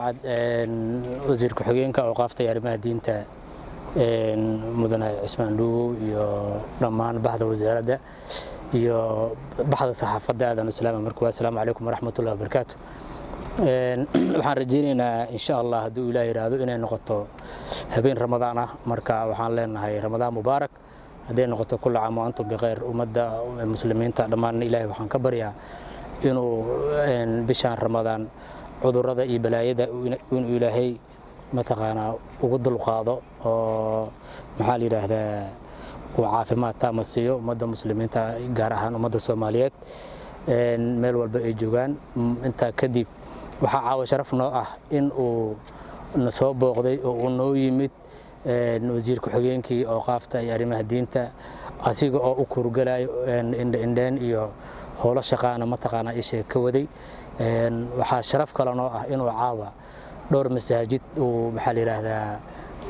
وزير ku-xigeenka awqaafta iyo arrimaha diinta mudane Cismaan Dhuugo iyo dhammaan bahda wasaaradda iyo bahda saxaafadda aadan islaam markuu assalaamu calaykum waraxmatullaahi wabarakaatuh waxaan rajaynaynaa insha Allah hadduu Ilaahay yiraahdo inay noqoto habeen Ramadaan ah marka waxaan leenahay Ramadaan mubaarak haday noqoto kullu caam wa antum bikhayr ummadda muslimiinta dhammaan Ilaahay waxaan ka baryaa inuu bishaan Ramadaan cudurrada iyo balaayada inuu Ilaahay mataqaana ugu dulqaado oo maxaa la yiraahdaa oo caafimaad taam siiyo ummadda muslimiinta gaar ahaan ummadda Soomaaliyeed meel walba ay joogaan inta kadib waxa caawa sharaf noo ah in uu na soo booqday oo uu noo yimid wasiir ku-xigeenkii awqaafta iyo arrimaha diinta asiga oo u kurgalayo indheen iyo howlo shaqaana mataqaana isha ka waday waxa sharaf kale noo ah inuu caawa dhowr masaajid uu maxaa la yiraahdaa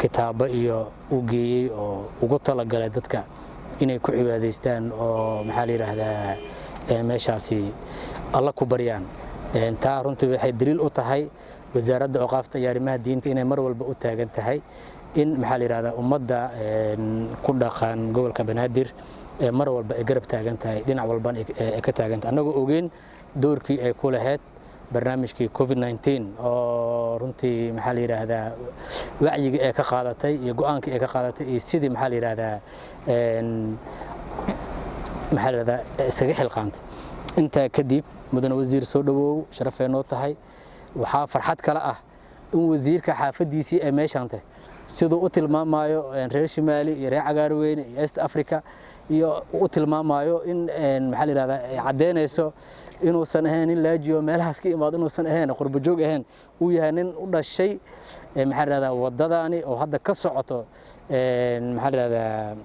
kitaabo iyo u geeyay oo ugu talagalay dadka inay ku cibaadaystaan oo maxaa la yiraahdaa meeshaasi alla ku baryaan taa runtii waxay daliil u tahay wasaaradda awqaafta iyo arrimaha diinta inay mar walba u taagan tahay in maxaa la yiraahdaa ummadda ku dhaqan gobolka Banaadir mar walba ay garab taagan tahay dhinac walba ay ka taagan tahay anagoo ogeyn doorkii ay ku lahayd barnaamijkii COVID-19 oo runtii maxaa la yiraahdaa wacyiga ay ka qaadatay iyo go'aankii ay ka qaadatay iyo sidii maxaa la yiraahdaa maxaa la yiraahdaa isaga xilqaantay inta kadib mudane wasiir soo dhawow sharafeeno tahay waxa farxad kala ah in wasiirka xaafadiisii ay meeshan tahay sidoo u tilmaamayo reer Shimaali iyo reer Cagaarweyne iyo East Africa iyo u tilmaamayo in maxaa la yiraahdaa ay cadeynayso inuu san ahayn in laajiyo meelahaas ka imaado inuu san ahayn qurbo joog ahayn uu yahay nin u dhashay maxaa la yiraahdaa wadadani oo hadda ka socoto maxaa la yiraahdaa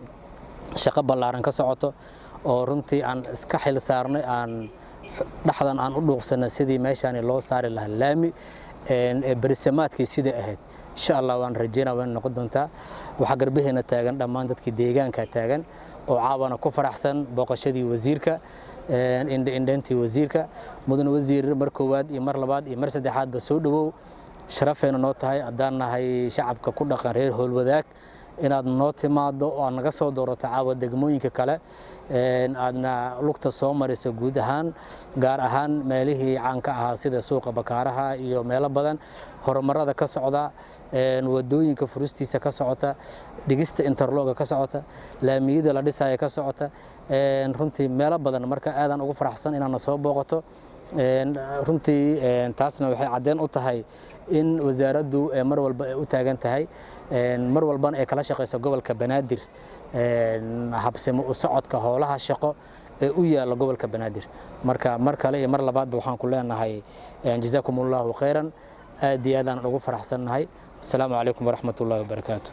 shaqo ballaaran ka socoto oo runtii aan iska xil saarnay aan dhaxdan aan u dhuuqsanay sidii meeshaan loo saari lahaa laami barisamaadkii sida ahayd insha Allah waan rajeynaa waan noqon doontaa waxa garbaheena taagan dhammaan dadkii deegaanka taagan oo caawana ku faraxsan booqashadii wasiirka indhantii wasiirka mudan wasiir mar koowaad iyo mar labaad iyo mar saddexaad ba soo dhawow sharafeena noo tahay hadaan nahay shacabka ku dhaqan reer Howlwadaag inaad noo timaado oo naga soo doorato caawa degmooyinka kale aadna lugta soo mariso guud ahaan gaar ahaan meelihii caanka ahaa sida suuqa Bakaaraha iyo meelo badan horumarada ka socda wadooyinka furistiisa ka socota dhigista interloga ka socota laamiyada la dhisay ka socota runtii meelo badan marka aadan ugu faraxsan inaad soo booqato runtii taasna waxay cadeen u tahay in wasaaraddu mar walba ay u taagan tahay mar walbana ay kala shaqeyso gobolka Banaadir habsimo u socodka howlaha shaqo ee u yaala gobolka Banaadir marka mar kale iyo mar labaad waxaan ku leenahay jazaakumullahu khayran aad iyo aad aan ugu faraxsanahay assalaamu calaykum waraxmatullaahi wabarakaatuh